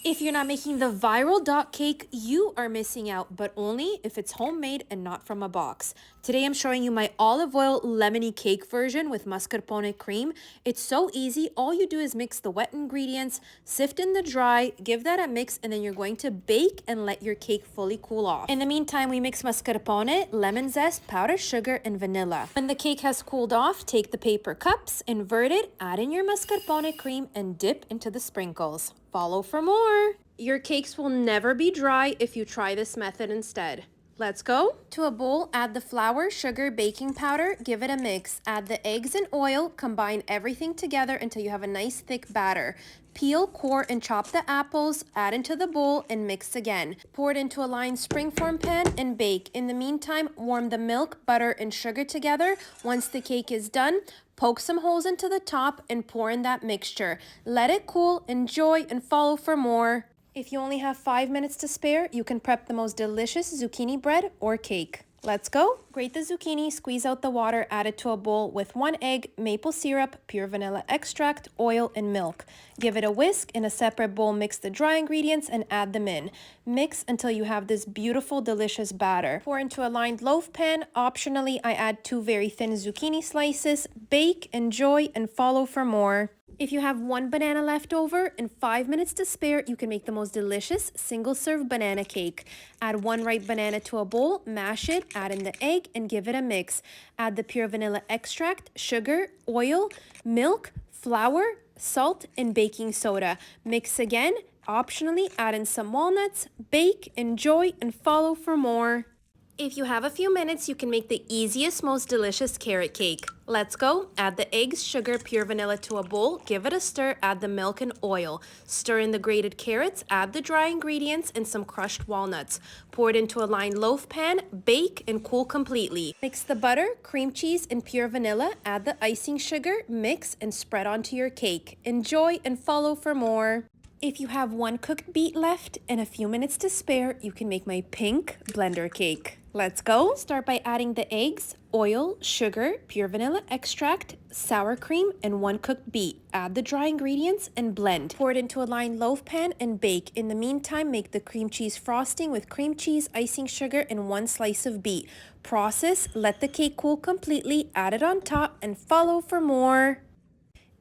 If you're not making the viral dot cake, you are missing out, but only if it's homemade and not from a box. Today I'm showing you my olive oil lemony cake version with mascarpone cream. It's so easy. All you do is mix the wet ingredients, sift in the dry, give that a mix, and then you're going to bake and let your cake fully cool off. In the meantime, we mix mascarpone, lemon zest, powdered sugar, and vanilla. When the cake has cooled off, take the paper cups, invert it, add in your mascarpone cream, and dip into the sprinkles. Follow for more. Your cakes will never be dry if you try this method instead. Let's go. To a bowl, add the flour, sugar, baking powder, give it a mix. Add the eggs and oil, combine everything together until you have a nice thick batter. Peel, core, and chop the apples, add into the bowl, and mix again. Pour it into a lined springform pan and bake. In the meantime, warm the milk, butter, and sugar together. Once the cake is done, poke some holes into the top and pour in that mixture. Let it cool, enjoy, and follow for more. If you only have 5 minutes to spare, you can prep the most delicious zucchini bread or cake. Let's go. Grate the zucchini, squeeze out the water, add it to a bowl with 1 egg, maple syrup, pure vanilla extract, oil, and milk. Give it a whisk. In a separate bowl, mix the dry ingredients and add them in. Mix until you have this beautiful, delicious batter. Pour into a lined loaf pan. Optionally, I add 2 very thin zucchini slices. Bake, enjoy, and follow for more. If you have 1 banana left over and 5 minutes to spare, you can make the most delicious single-serve banana cake. Add 1 ripe banana to a bowl, mash it, add in the egg, and give it a mix. Add the pure vanilla extract, sugar, oil, milk, flour, salt, and baking soda. Mix again. Optionally, add in some walnuts. Bake, enjoy, and follow for more. If you have a few minutes, you can make the easiest, most delicious carrot cake. Let's go. Add the eggs, sugar, pure vanilla to a bowl. Give it a stir. Add the milk and oil. Stir in the grated carrots. Add the dry ingredients and some crushed walnuts. Pour it into a lined loaf pan. Bake and cool completely. Mix the butter, cream cheese, and pure vanilla. Add the icing sugar. Mix and spread onto your cake. Enjoy and follow for more. If you have 1 cooked beet left and a few minutes to spare, you can make my pink blender cake. Let's go. Start by adding the eggs, oil, sugar, pure vanilla extract, sour cream, and 1 cooked beet. Add the dry ingredients and blend. Pour it into a lined loaf pan and bake. In the meantime, make the cream cheese frosting with cream cheese, icing sugar, and 1 slice of beet. Process, let the cake cool completely, add it on top, and follow for more.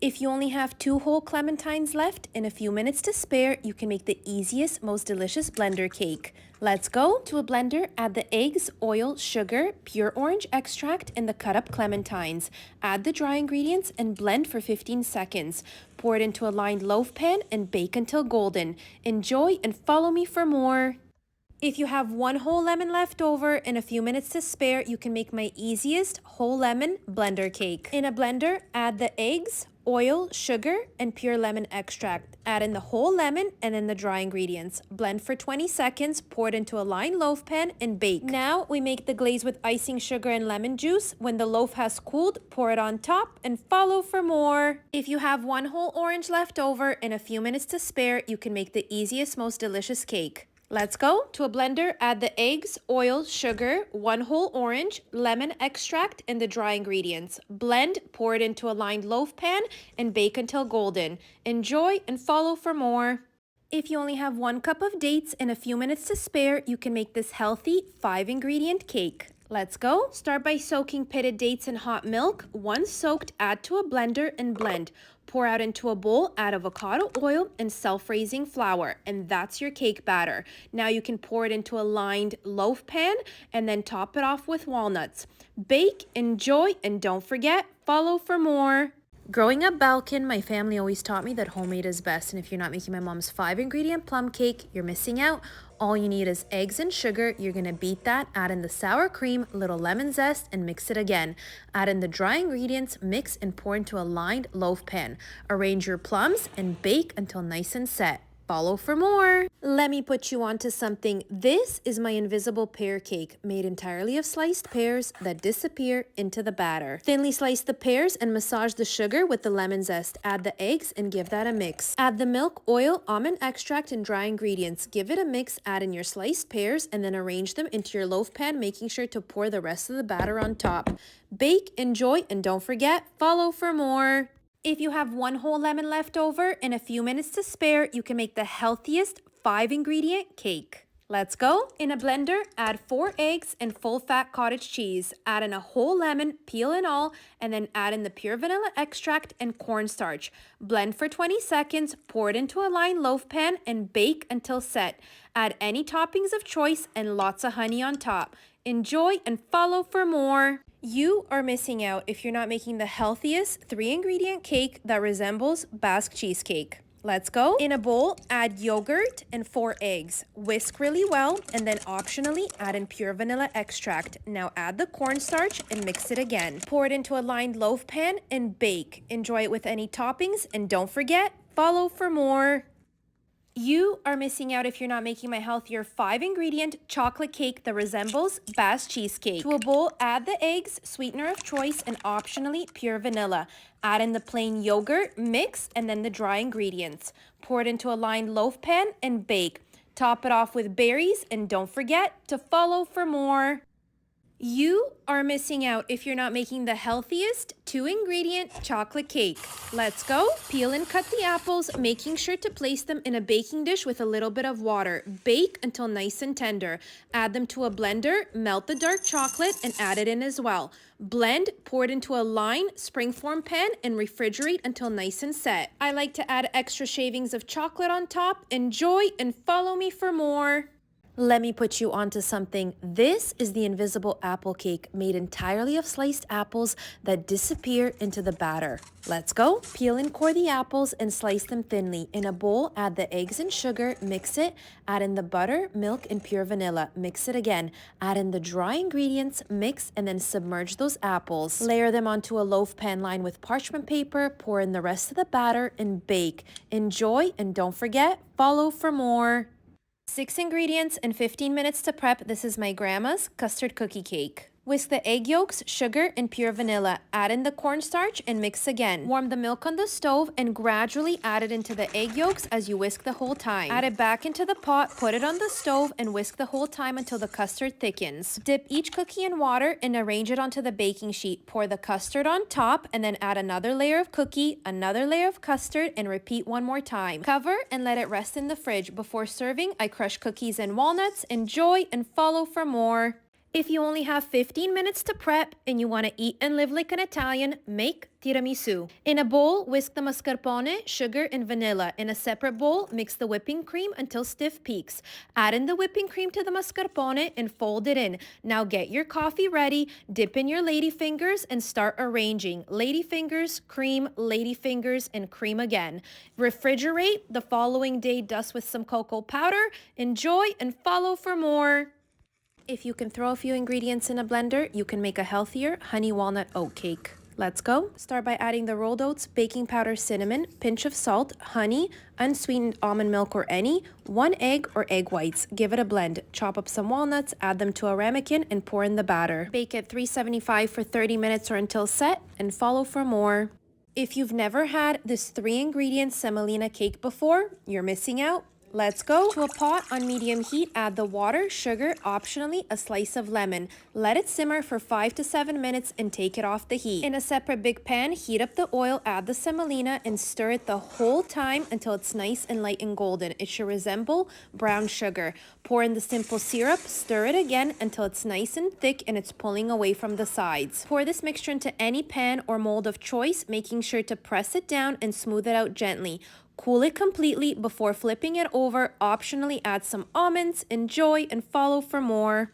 If you only have 2 whole clementines left and a few minutes to spare, you can make the easiest, most delicious blender cake. Let's go. To a blender, add the eggs, oil, sugar, pure orange extract, and the cut up clementines. Add the dry ingredients and blend for 15 seconds. Pour it into a lined loaf pan and bake until golden. Enjoy and follow me for more. If you have 1 whole lemon left over and a few minutes to spare, you can make my easiest whole lemon blender cake. In a blender, add the eggs, oil, sugar, and pure lemon extract. Add in the whole lemon and then the dry ingredients. Blend for 20 seconds, pour it into a lined loaf pan, and bake. Now we make the glaze with icing sugar and lemon juice. When the loaf has cooled, pour it on top and follow for more. If you have 1 whole orange left over and a few minutes to spare, you can make the easiest, most delicious cake. Let's go. To a blender, add the eggs, oil, sugar, 1 whole orange, lemon extract, and the dry ingredients. Blend, pour it into a lined loaf pan, and bake until golden. Enjoy and follow for more. If you only have 1 cup of dates and a few minutes to spare, you can make this healthy 5-ingredient cake. Let's go. Start by soaking pitted dates in hot milk. Once soaked, add to a blender and blend. Pour out into a bowl, add avocado oil and self-raising flour, and that's your cake batter. Now you can pour it into a lined loaf pan and then top it off with walnuts. Bake, enjoy, and don't forget, follow for more. Growing up Balkan, my family always taught me that homemade is best, and if you're not making my mom's 5-ingredient plum cake, you're missing out. All you need is eggs and sugar. You're gonna beat that, add in the sour cream, little lemon zest, and mix it again. Add in the dry ingredients, mix, and pour into a lined loaf pan. Arrange your plums and bake until nice and set. Follow for more. Let me put you onto something. This is my invisible pear cake, made entirely of sliced pears that disappear into the batter. Thinly slice the pears and massage the sugar with the lemon zest. Add the eggs and give that a mix. Add the milk, oil, almond extract, and dry ingredients. Give it a mix, add in your sliced pears, and then arrange them into your loaf pan, making sure to pour the rest of the batter on top. Bake, enjoy, and don't forget, follow for more. If you have one whole lemon left over and a few minutes to spare, you can make the healthiest 5-ingredient cake. Let's go. In a blender, add 4 eggs and full-fat cottage cheese. Add in a whole lemon, peel and all, and then add in the pure vanilla extract and cornstarch. Blend for 20 seconds, pour it into a lined loaf pan, and bake until set. Add any toppings of choice and lots of honey on top. Enjoy and follow for more. You are missing out if you're not making the healthiest 3-ingredient cake that resembles Basque cheesecake. Let's go. In a bowl, add yogurt and 4 eggs. Whisk really well and then optionally add in pure vanilla extract. Now add the cornstarch and mix it again. Pour it into a lined loaf pan and bake. Enjoy it with any toppings and don't forget, follow for more. You are missing out if you're not making my healthier 5-ingredient chocolate cake that resembles Basque cheesecake. To a bowl, add the eggs, sweetener of choice, and optionally pure vanilla. Add in the plain yogurt, mix, and then the dry ingredients. Pour it into a lined loaf pan and bake. Top it off with berries, and don't forget to follow for more. You are missing out if you're not making the healthiest 2-ingredient chocolate cake. Let's go. Peel and cut the apples, making sure to place them in a baking dish with a little bit of water. Bake until nice and tender. Add them to a blender, melt the dark chocolate, and add it in as well. Blend, pour it into a lined springform pan, and refrigerate until nice and set. I like to add extra shavings of chocolate on top. Enjoy and follow me for more. Let me put you onto something. This is the invisible apple cake made entirely of sliced apples that disappear into the batter. Let's go. Peel and core the apples and slice them thinly. In a bowl, add the eggs and sugar, mix it, add in the butter, milk, and pure vanilla. Mix it again. Add in the dry ingredients, mix, and then submerge those apples. Layer them onto a loaf pan lined with parchment paper, pour in the rest of the batter, and bake. Enjoy, and don't forget, follow for more. 6 ingredients and 15 minutes to prep. This is my grandma's custard cookie cake. Whisk the egg yolks, sugar, and pure vanilla. Add in the cornstarch and mix again. Warm the milk on the stove and gradually add it into the egg yolks as you whisk the whole time. Add it back into the pot, put it on the stove, and whisk the whole time until the custard thickens. Dip each cookie in water and arrange it onto the baking sheet. Pour the custard on top and then add another layer of cookie, another layer of custard, and repeat one more time. Cover and let it rest in the fridge. Before serving, I crush cookies and walnuts. Enjoy and follow for more. If you only have 15 minutes to prep and you want to eat and live like an Italian, make tiramisu. In a bowl, whisk the mascarpone, sugar, and vanilla. In a separate bowl, mix the whipping cream until stiff peaks. Add in the whipping cream to the mascarpone and fold it in. Now get your coffee ready, dip in your ladyfingers, and start arranging. Ladyfingers, cream, ladyfingers, and cream again. Refrigerate. The following day, dust with some cocoa powder. Enjoy and follow for more. If you can throw a few ingredients in a blender, you can make a healthier honey walnut oat cake. Let's go. Start by adding the rolled oats, baking powder, cinnamon, pinch of salt, honey, unsweetened almond milk or any, 1 egg or egg whites. Give it a blend. Chop up some walnuts, add them to a ramekin, and pour in the batter. Bake at 375 for 30 minutes or until set, and follow for more. If you've never had this 3-ingredient semolina cake before, you're missing out. Let's go. To a pot on medium heat, add the water, sugar, optionally a slice of lemon. Let it simmer for 5 to 7 minutes and take it off the heat. In a separate big pan, heat up the oil, add the semolina, and stir it the whole time until it's nice and light and golden. It should resemble brown sugar. Pour in the simple syrup, stir it again until it's nice and thick and it's pulling away from the sides. Pour this mixture into any pan or mold of choice, making sure to press it down and smooth it out gently. Cool it completely before flipping it over. Optionally add some almonds. Enjoy and follow for more.